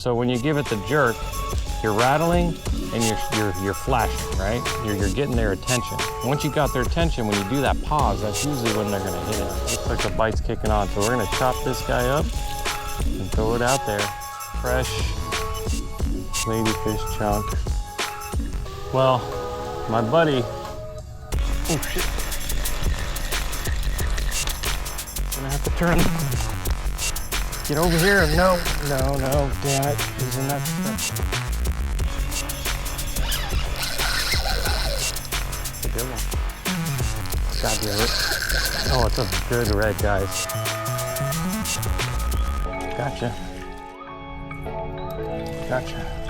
So when you give it the jerk, you're rattling and you're flashing, right? You're getting their attention. Once you got their attention, when you do that pause, that's usually when they're gonna hit it. Looks like the bite's kicking on. So we're gonna chop this guy up and throw it out there. Fresh ladyfish chunk. Well, my buddy, oh shit. Gonna have to turn. Get over here. No, damn it. He's in that. It's a good one. God damn it. Oh, it's a good red, guys. Gotcha.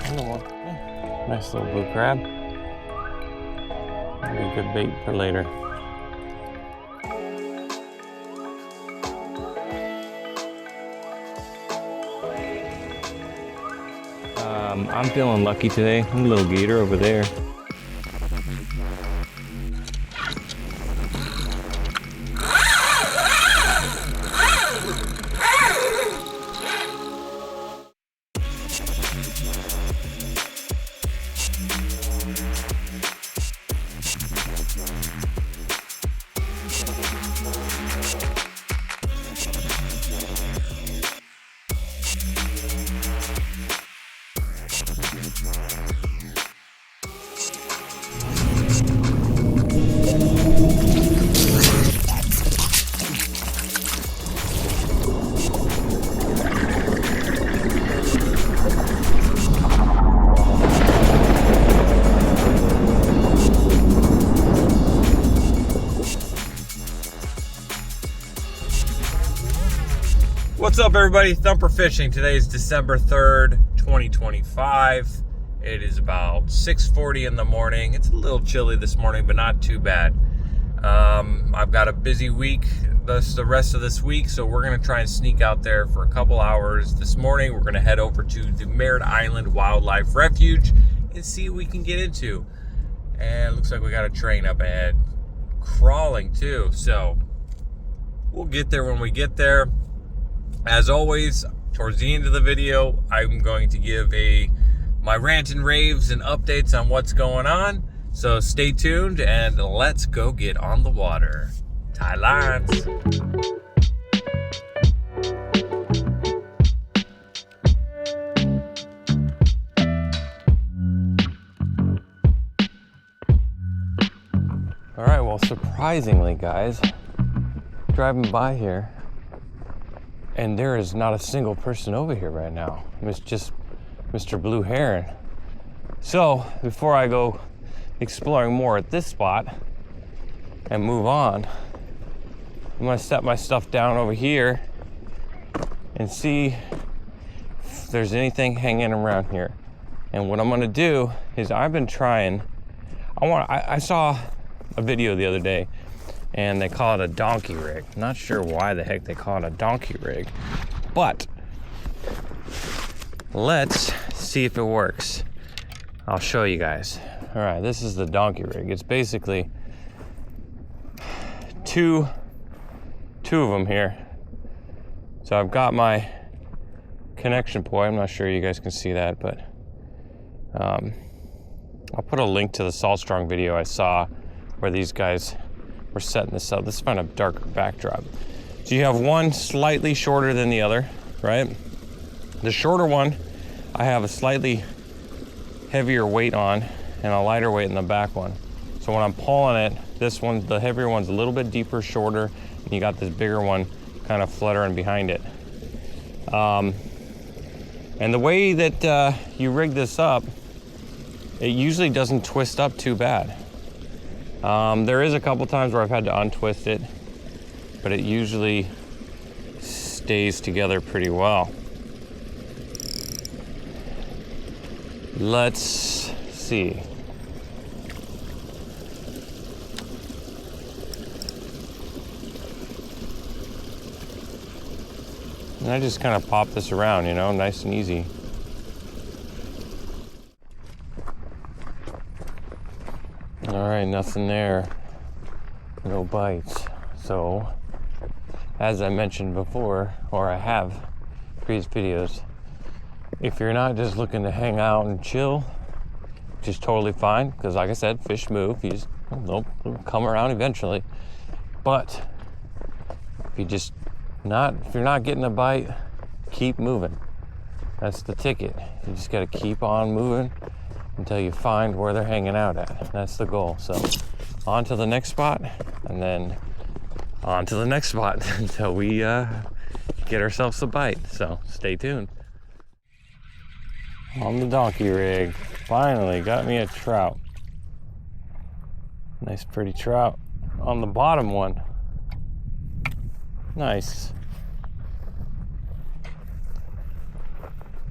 Another one. Nice little blue crab. That'd be a good bait for later. I'm feeling lucky today. I'm a little gator over there. What's up, everybody? Thumpr Fishing. Today is December 3rd, 2025. It is about 6:40 in the morning. It's a little chilly this morning, but not too bad. I've got a busy week the rest of this week, so we're going to try and sneak out there for a couple hours. This morning, we're going to head over to the Merrit Island Wildlife Refuge and see what we can get into. And it looks like we got a train up ahead. Crawling, too. So, we'll get there when we get there. As always, towards the end of the video, I'm going to give my rant and raves and updates on what's going on. So stay tuned and let's go get on the water. Tie lines. All right, well, surprisingly, guys, driving by here, and there is not a single person over here right now. It's just Mr. Blue Heron. So before I go exploring more at this spot and move on, I'm gonna set my stuff down over here and see if there's anything hanging around here. And what I'm gonna do is I've been trying, I saw a video the other day and they call it a donkey rig. Not sure why the heck they call it a donkey rig, but let's see if it works. I'll show you guys. All right, this is the donkey rig. It's basically two of them here. So I've got my connection point. I'm not sure you guys can see that, but I'll put a link to the Salt Strong video I saw where these guys were setting this up. This is kind of darker backdrop. So you have one slightly shorter than the other, right? The shorter one, I have a slightly heavier weight on and a lighter weight in the back one. So when I'm pulling it, this one, the heavier one's a little bit deeper, shorter, and you got this bigger one kind of fluttering behind it. And the way that you rig this up, it usually doesn't twist up too bad. There is a couple times where I've had to untwist it, but it usually stays together pretty well. Let's see. And I just kind of pop this around, you know, nice and easy. All right, nothing there, no bites. So, as I mentioned before, or I have previous videos, If you're not just looking to hang out and chill, which is totally fine, because like I said, fish move. You just, they'll come around eventually. But if you're not getting a bite, keep moving. That's the ticket. You just got to keep on moving until you find where they're hanging out at. That's the goal. So on to the next spot, and then on to the next spot until we get ourselves a bite. So stay tuned. On the donkey rig, finally got me a trout. Nice pretty trout on the bottom one. Nice.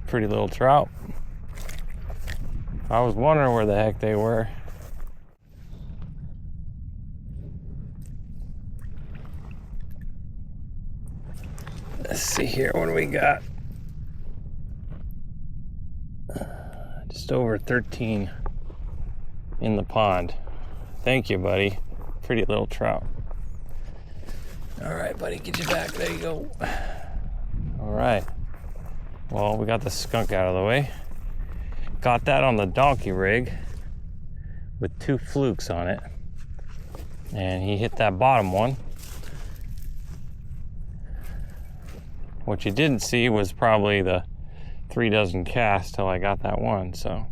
Pretty little trout. I was wondering where the heck they were. Let's see here, what do we got? Just over 13 in the pond. Thank you, buddy. Pretty little trout. All right, buddy, get you back. There you go. All right. Well, we got the skunk out of the way. Got that on the donkey rig with 2 flukes on it. And he hit that bottom one. What you didn't see was probably the 3 dozen casts till I got that one. So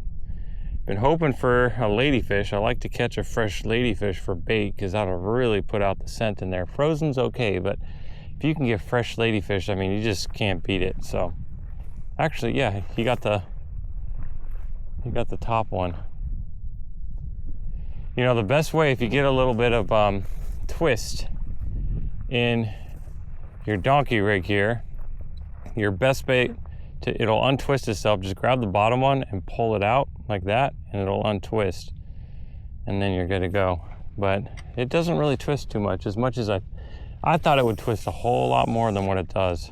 been hoping for a ladyfish. I like to catch a fresh ladyfish for bait because that'll really put out the scent in there. Frozen's okay, but if you can get fresh ladyfish, I mean, you just can't beat it. So actually, yeah, he got the top one. You know, the best way, if you get a little bit of twist in your donkey rig here, your best bait, it'll untwist itself. Just grab the bottom one and pull it out like that, and it'll untwist, and then you're good to go. But it doesn't really twist too much, as I thought it would twist a whole lot more than what it does.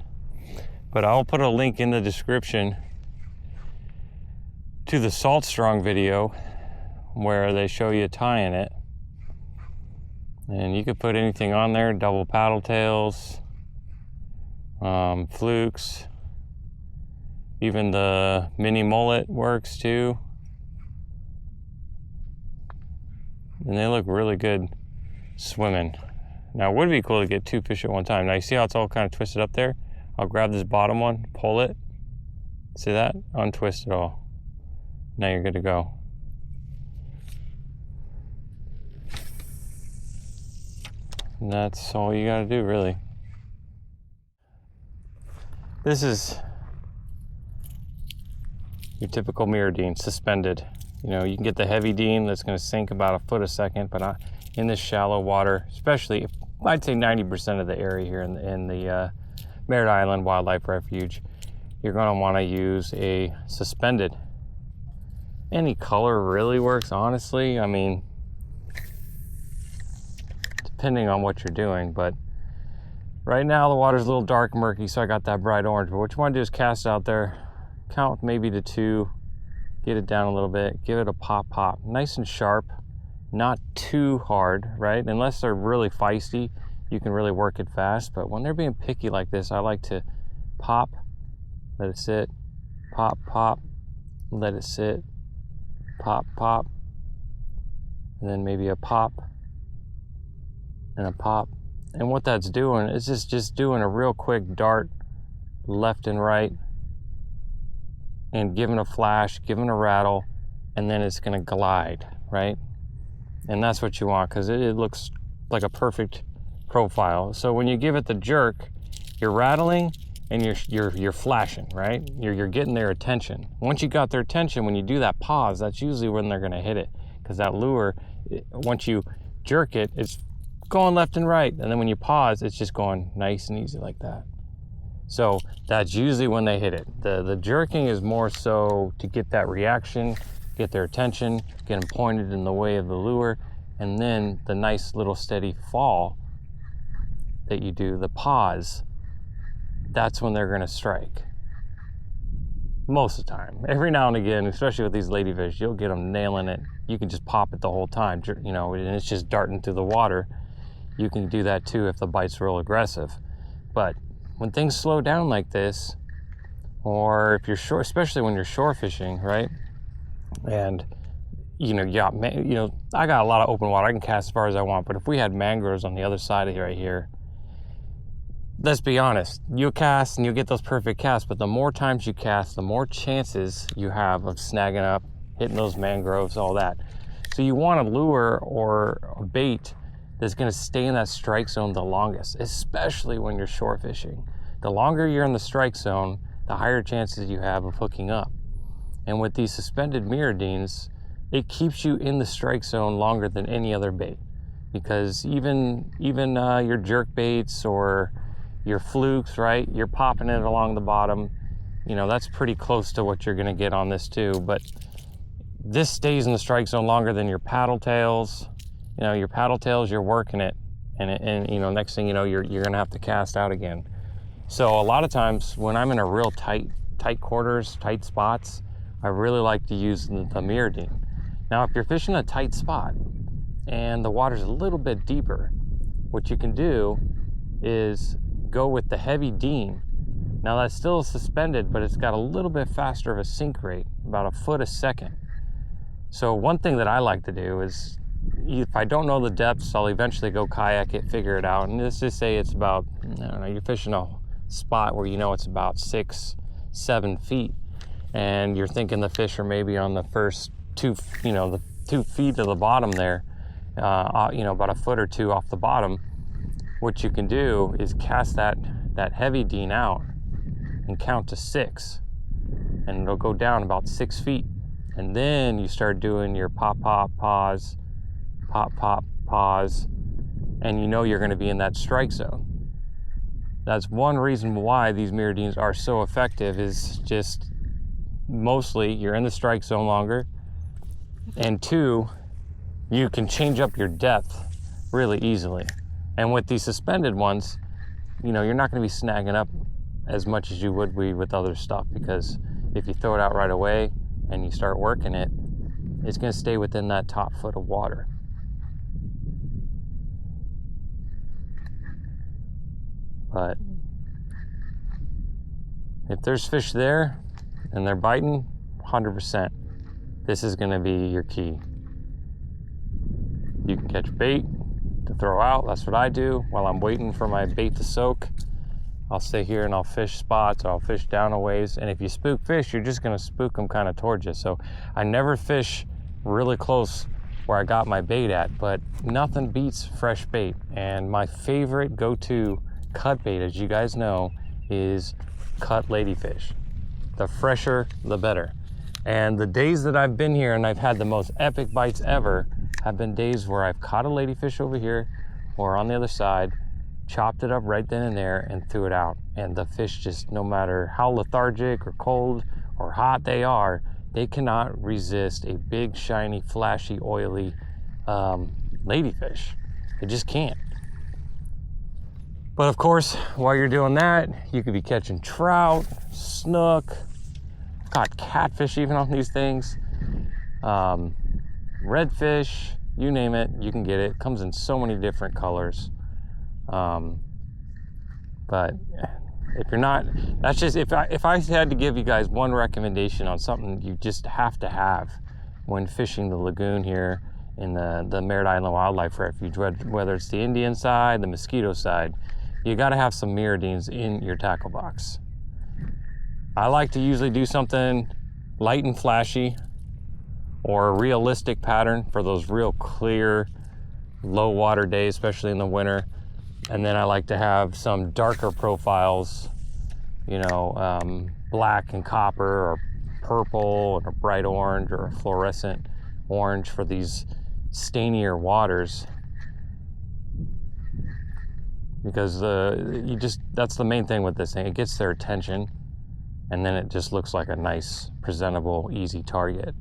But I'll put a link in the description to the Salt Strong video where they show you tying it, and you could put anything on there, double paddle tails, flukes, even the mini mullet works too. And they look really good swimming. Now it would be cool to get 2 fish at one time. Now you see how it's all kind of twisted up there? I'll grab this bottom one, pull it. See that? Untwist it all. Now you're good to go. And that's all you gotta do, really. This is your typical MirrOdine, suspended. You know, you can get the heavy Dean that's going to sink about a foot a second, but not in this shallow water, especially, I'd say 90% of the area here in the Merritt Island Wildlife Refuge, you're going to want to use a suspended. Any color really works, honestly. I mean, depending on what you're doing, but right now the water's a little dark, murky, so I got that bright orange. But what you want to do is cast out there, count maybe to 2, get it down a little bit, give it a pop, nice and sharp, not too hard, right? Unless they're really feisty, you can really work it fast. But when they're being picky like this, I like to pop, let it sit, pop, let it sit, pop, and then maybe a pop and a pop. And what that's doing is just doing a real quick dart left and right, and giving a flash, giving a rattle, and then it's gonna glide, right? And that's what you want, because it looks like a perfect profile. So when you give it the jerk, you're rattling and you're flashing, right? You're getting their attention. Once you got their attention, when you do that pause, that's usually when they're gonna hit it, because that lure, once you jerk it, it's going left and right, and then when you pause, it's just going nice and easy like that. So that's usually when they hit it. The jerking is more so to get that reaction, get their attention, get them pointed in the way of the lure, and then the nice little steady fall that you do, the pause, that's when they're gonna strike. Most of the time. Every now and again, especially with these ladyfish, you'll get them nailing it. You can just pop it the whole time, you know, and it's just darting through the water. You can do that too if the bite's real aggressive. But when things slow down like this, Or if you're shore, especially when you're shore fishing, right? And I got a lot of open water. I can cast as far as I want. But if we had mangroves on the other side of here, right here, let's be honest, you cast and you get those perfect casts, but the more times you cast, the more chances you have of snagging up, hitting those mangroves, all that. So you want a lure or a bait that's going to stay in that strike zone the longest, especially when you're shore fishing. The longer you're in the strike zone, the higher chances you have of hooking up. And with these suspended MirrOdines, it keeps you in the strike zone longer than any other bait, because even your jerk baits or your flukes, right? You're popping it along the bottom. That's pretty close to what you're going to get on this too. But this stays in the strike zone longer than your paddle tails. Your paddle tails, you're working it, and next thing you know, you're going to have to cast out again. So a lot of times when I'm in a real tight quarters, tight spots, I really like to use the MirrOdine. Now, if you're fishing a tight spot and the water's a little bit deeper, what you can do is go with the heavy Dean. Now that's still suspended, but it's got a little bit faster of a sink rate, about a foot a second. So one thing that I like to do is, if I don't know the depths, I'll eventually go kayak it, figure it out. And let's just say it's about, you're fishing a spot where it's about 6-7 feet. And you're thinking the fish are maybe on the first the 2 feet of the bottom there, about a foot or two off the bottom. What you can do is cast that heavy Dean out and count to 6, and it'll go down about 6 feet. And then you start doing your pop, pause, pop, pause, and you're going to be in that strike zone. That's one reason why these MirrOdines are so effective, is just mostly you're in the strike zone longer, and 2, you can change up your depth really easily. And with these suspended ones, you're not going to be snagging up as much as you would be with other stuff, because if you throw it out right away and you start working it, it's going to stay within that top foot of water. But if there's fish there and they're biting, 100%, this is going to be your key. You can catch bait to throw out. That's what I do while I'm waiting for my bait to soak. I'll stay here and I'll fish spots, or I'll fish down a ways. And if you spook fish, you're just going to spook them kind of towards you. So I never fish really close where I got my bait at, but nothing beats fresh bait. And my favorite go-to cut bait, as you guys know, is cut ladyfish. The fresher, the better. And the days that I've been here and I've had the most epic bites ever have been days where I've caught a ladyfish over here or on the other side, chopped it up right then and there, and threw it out. And the fish just, no matter how lethargic or cold or hot they are, they cannot resist a big, shiny, flashy, oily ladyfish. They just can't. But of course, while you're doing that, you could be catching trout, snook, caught catfish even on these things, redfish, you name it, you can get it. Comes in so many different colors. But if you're not, that's just, if I had to give you guys one recommendation on something you just have to have when fishing the lagoon here in the Merritt Island Wildlife Refuge, whether it's the Indian side, the mosquito side, you got to have some MirrOdines in your tackle box. I like to usually do something light and flashy, or a realistic pattern for those real clear, low water days, especially in the winter. And then I like to have some darker profiles, black and copper, or purple and a bright orange, or a fluorescent orange for these stainier waters. Because that's the main thing with this thing. It gets their attention, and then it just looks like a nice, presentable, easy target.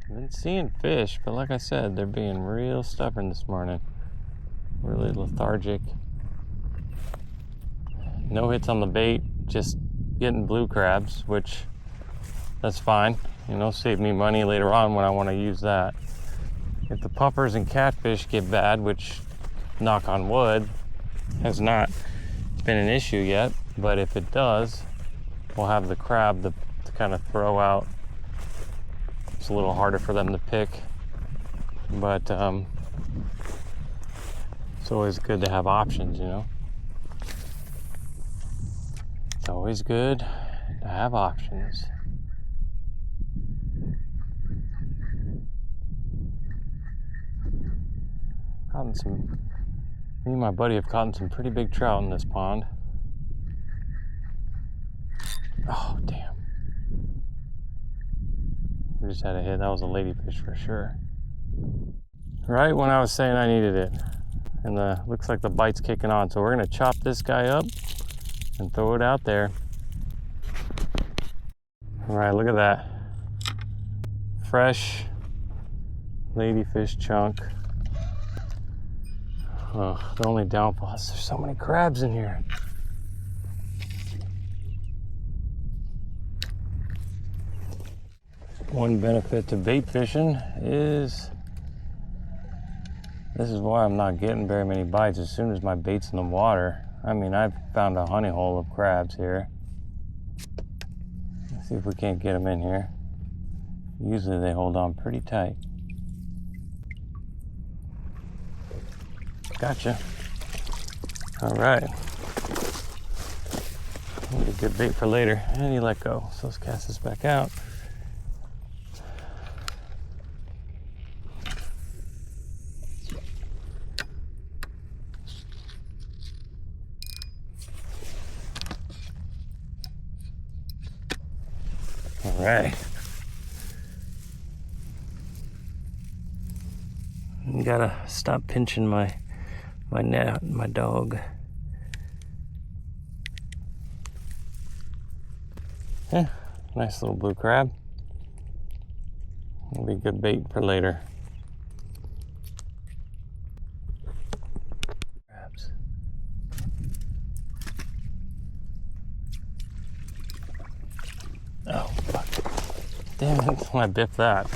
I've been seeing fish, but like I said, they're being real stubborn this morning. Really lethargic. No hits on the bait, just getting blue crabs, which that's fine. Save me money later on when I want to use that. if the puffers and catfish get bad, which, knock on wood, has not been an issue yet, but if it does, we'll have the crab to kind of throw out. It's a little harder for them to pick, but it's always good to have options, you know? It's always good to have options. Me and my buddy have caught some pretty big trout in this pond. Oh, damn. We just had a hit. That was a ladyfish for sure. Right when I was saying I needed it. And looks like the bite's kicking on. So we're gonna chop this guy up and throw it out there. All right, look at that. Fresh ladyfish chunk. Oh, the only downfall is there's so many crabs in here. One benefit to bait fishing is this is why I'm not getting very many bites as soon as my bait's in the water. I mean, I've found a honey hole of crabs here. Let's see if we can't get them in here. Usually they hold on pretty tight. Gotcha. All right. Need a good bait for later. And you let go. So let's cast this back out. All right. You gotta stop pinching my net, my dog. Yeah, nice little blue crab. It'll be good bait for later. Crabs. Oh, fuck. Damn it, I biffed that.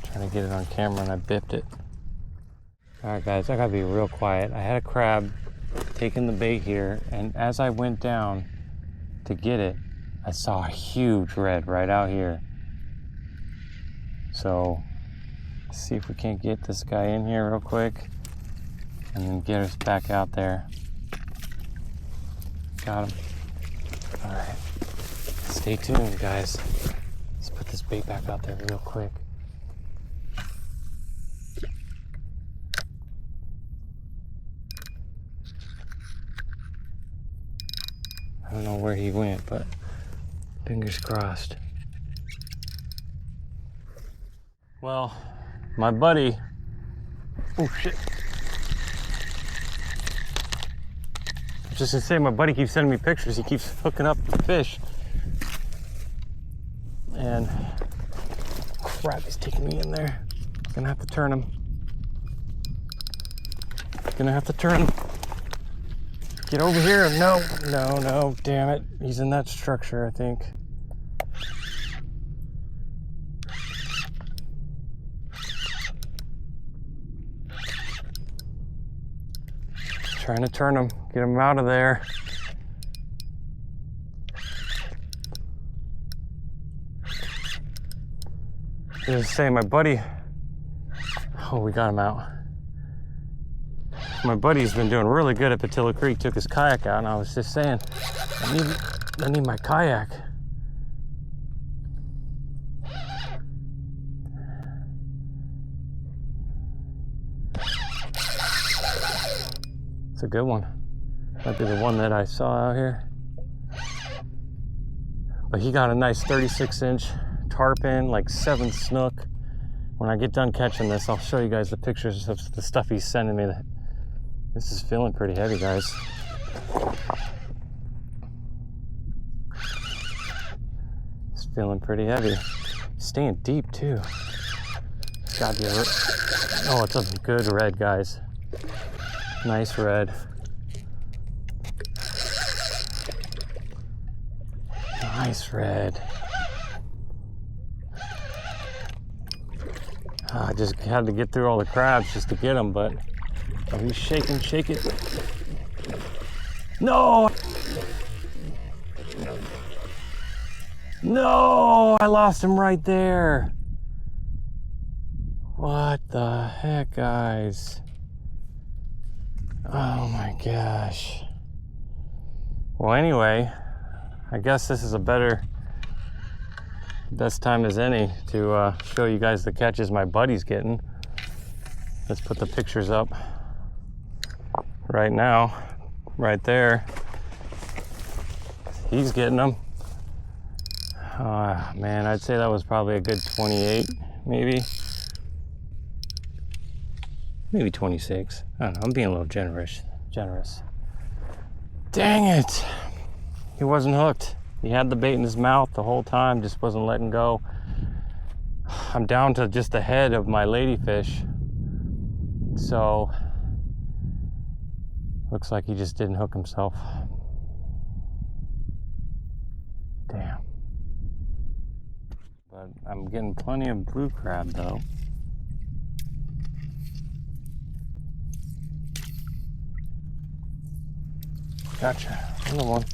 Trying to get it on camera and I biffed it. Alright guys, I gotta be real quiet. I had a crab taking the bait here, and as I went down to get it, I saw a huge red right out here. So, let's see if we can't get this guy in here real quick and then get us back out there. Got him. Alright. Stay tuned, guys. Let's put this bait back out there real quick. I don't know where he went, but fingers crossed. Well, my buddy, oh shit. I was just gonna say, my buddy keeps sending me pictures. He keeps hooking up the fish. And crap, he's taking me in there. Gonna have to turn him. Gonna have to turn him. Get over here. No, no, no, damn it. He's in that structure, I think. Trying to turn him, get him out of there. I was saying, my buddy, oh, we got him out. My buddy's been doing really good at Patillo Creek, took his kayak out, and I was just saying, I need my kayak. It's a good one. Might be the one that I saw out here. But he got a nice 36-inch tarpon, like 7 snook. When I get done catching this, I'll show you guys the pictures of the stuff he's sending me. This is feeling pretty heavy, guys. It's feeling pretty heavy. Staying deep too. It's gotta be a oh, it's a good red, guys. Nice red. Nice red. I just had to get through all the crabs just to get him, but oh, he's shaking, shake it. No! No! I lost him right there. What the heck, guys? Oh my gosh. Well, anyway, I guess this is a best time as any to show you guys the catches my buddy's getting. Let's put the pictures up right now, right there. He's getting them. Man, I'd say that was probably a good 28, maybe 26. I don't know, I'm being a little generous. Dang it, he wasn't hooked. He had the bait in his mouth the whole time, just wasn't letting go. I'm down to just the head of my ladyfish, so looks like he just didn't hook himself. Damn. But I'm getting plenty of blue crab though. Gotcha, another one.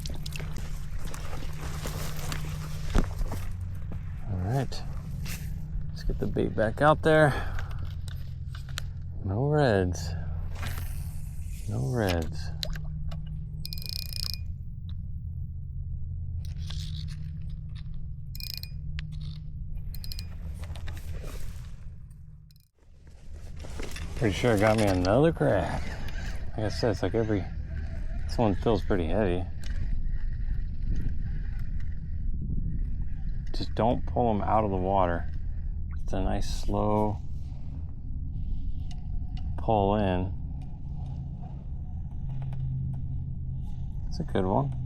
All right, let's get the bait back out there. No reds. No reds. Pretty sure I got me another crab. Like I said, it's like this one feels pretty heavy. Just don't pull them out of the water. It's a nice slow pull in. It's a good one.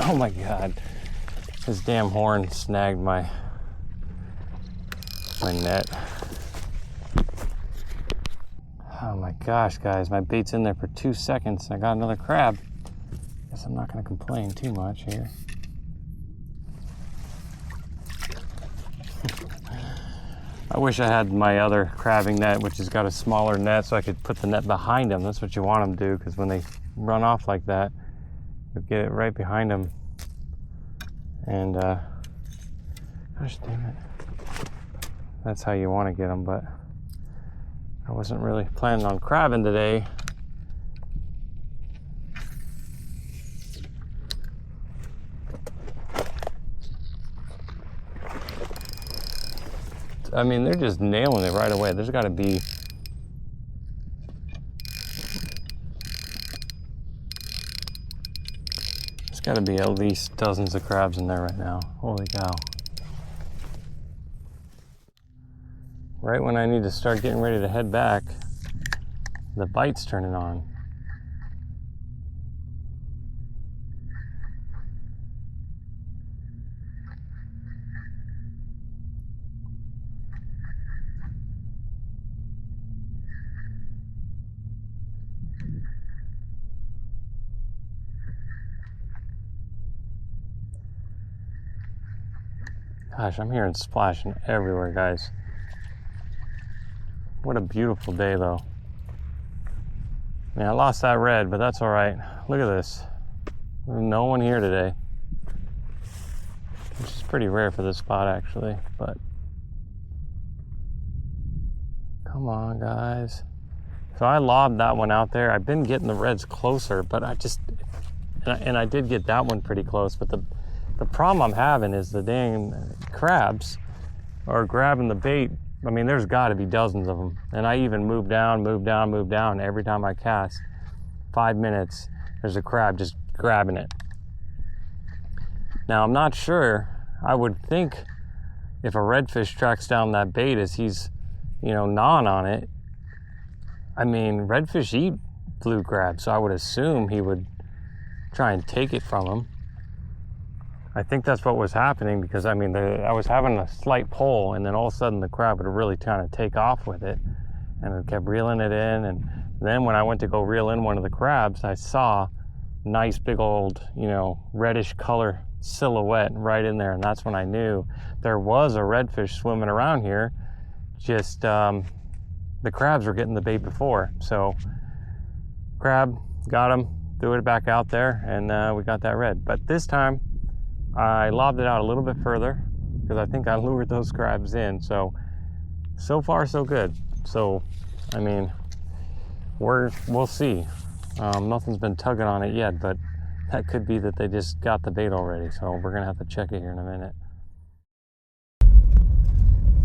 Oh my God, this damn horn snagged my net. Oh my gosh, guys, my bait's in there for 2 seconds. I got another crab. Guess I'm not gonna complain too much here. I wish I had my other crabbing net, which has got a smaller net, so I could put the net behind them. That's what you want them to do, because when they run off like that, you get it right behind them. And gosh dang it, that's how you want to get them. But I wasn't really planning on crabbing today. I mean, they're just nailing it right away. There's got to be at least dozens of crabs in there right now. Holy cow. Right when I need to start getting ready to head back, the bite's turning on. Gosh, I'm hearing splashing everywhere, guys. What a beautiful day, though. I mean, I lost that red, but that's all right. Look at this. There's no one here today, which is pretty rare for this spot, actually. But come on, guys. So I lobbed that one out there. I've been getting the reds closer, but I did get that one pretty close. But the problem I'm having is the dang crabs are grabbing the bait. I mean, there's got to be dozens of them. And I even move down. Every time I cast, 5 minutes, there's a crab just grabbing it. Now, I'm not sure. I would think if a redfish tracks down that bait as he's, gnawing on it, I mean, redfish eat blue crab, so I would assume he would try and take it from him. I think that's what was happening, because I mean, I was having a slight pull, and then all of a sudden the crab would really kind of take off with it, and it kept reeling it in, and Then when I went to go reel in one of the crabs, I saw nice big old, reddish color silhouette right in there, and that's when I knew there was a redfish swimming around here. Just the crabs were getting the bait before. So crab, got him, threw it back out there, and we got that red. But this time I lobbed it out a little bit further because I think I lured those crabs in. So far so good. So I mean, we'll see. Nothing's been tugging on it yet, but that could be that they just got the bait already. So we're gonna have to check it here in a minute.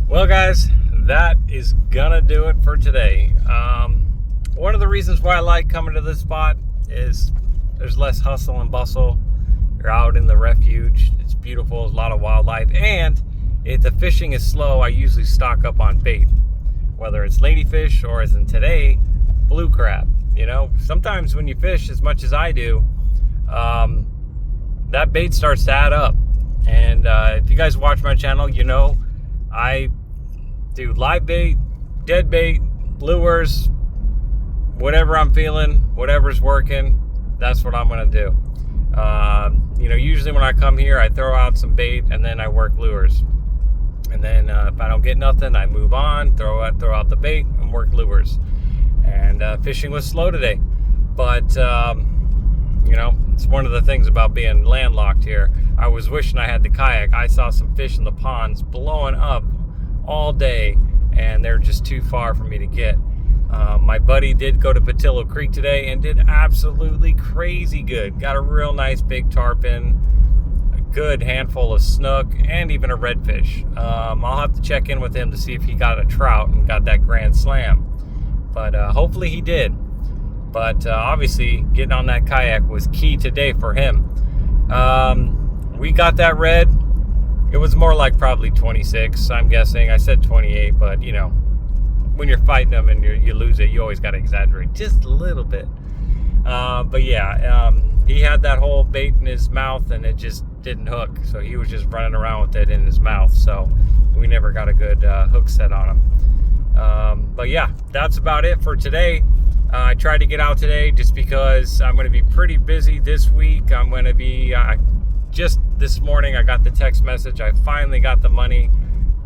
Well guys, that is gonna do it for today. One of the reasons why I like coming to this spot is there's less hustle and bustle. You're out in the refuge. It's beautiful, there's a lot of wildlife, and if the fishing is slow, I usually stock up on bait, whether it's ladyfish or, as in today, blue crab. Sometimes when you fish as much as I do, that bait starts to add up. And if you guys watch my channel, I do live bait, dead bait, lures, whatever I'm feeling, whatever's working, that's what I'm going to do. Usually when I come here, I throw out some bait and then I work lures. And then if I don't get nothing, I move on, throw out the bait and work lures. And fishing was slow today. But, it's one of the things about being landlocked here. I was wishing I had the kayak. I saw some fish in the ponds blowing up all day, and they're just too far for me to get. My buddy did go to Patillo Creek today and did absolutely crazy good. Got a real nice big tarpon, a good handful of snook, and even a redfish. I'll have to check in with him to see if he got a trout and got that grand slam. But hopefully he did. But obviously getting on that kayak was key today for him. We got that red. It was more like probably 26, I'm guessing. I said 28, but when you're fighting them and you lose it, you always got to exaggerate just a little bit. But yeah, he had that whole bait in his mouth and it just didn't hook. So he was just running around with it in his mouth. So we never got a good hook set on him. But yeah, that's about it for today. I tried to get out today just because I'm going to be pretty busy this week. I'm going to be, just this morning I got the text message. I finally got the money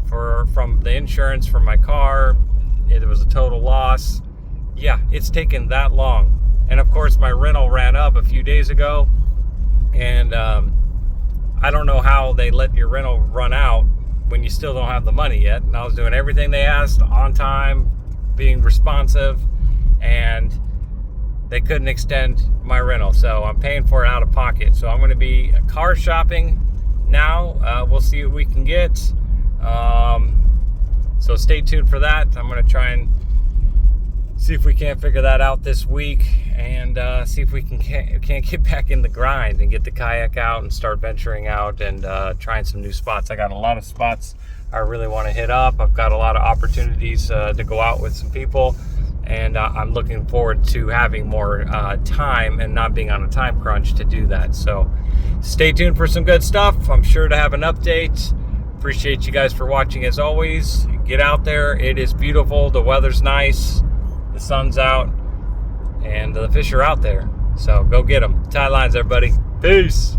from the insurance for my car. It was a total loss. Yeah, it's taken that long. And of course my rental ran up a few days ago. And I don't know how they let your rental run out when you still don't have the money yet. And I was doing everything they asked on time, being responsive, and they couldn't extend my rental. So I'm paying for it out of pocket. So I'm going to be car shopping now. We'll see what we can get. So stay tuned for that. I'm going to try and see if we can't figure that out this week, and see if we can't get back in the grind and get the kayak out and start venturing out and trying some new spots. I got a lot of spots I really want to hit up. I've got a lot of opportunities to go out with some people, and I'm looking forward to having more time and not being on a time crunch to do that. So stay tuned for some good stuff. I'm sure to have an update. Appreciate you guys for watching as always. Get out there. It is beautiful. The weather's nice. The sun's out. And the fish are out there. So go get them. Tie lines, everybody. Peace.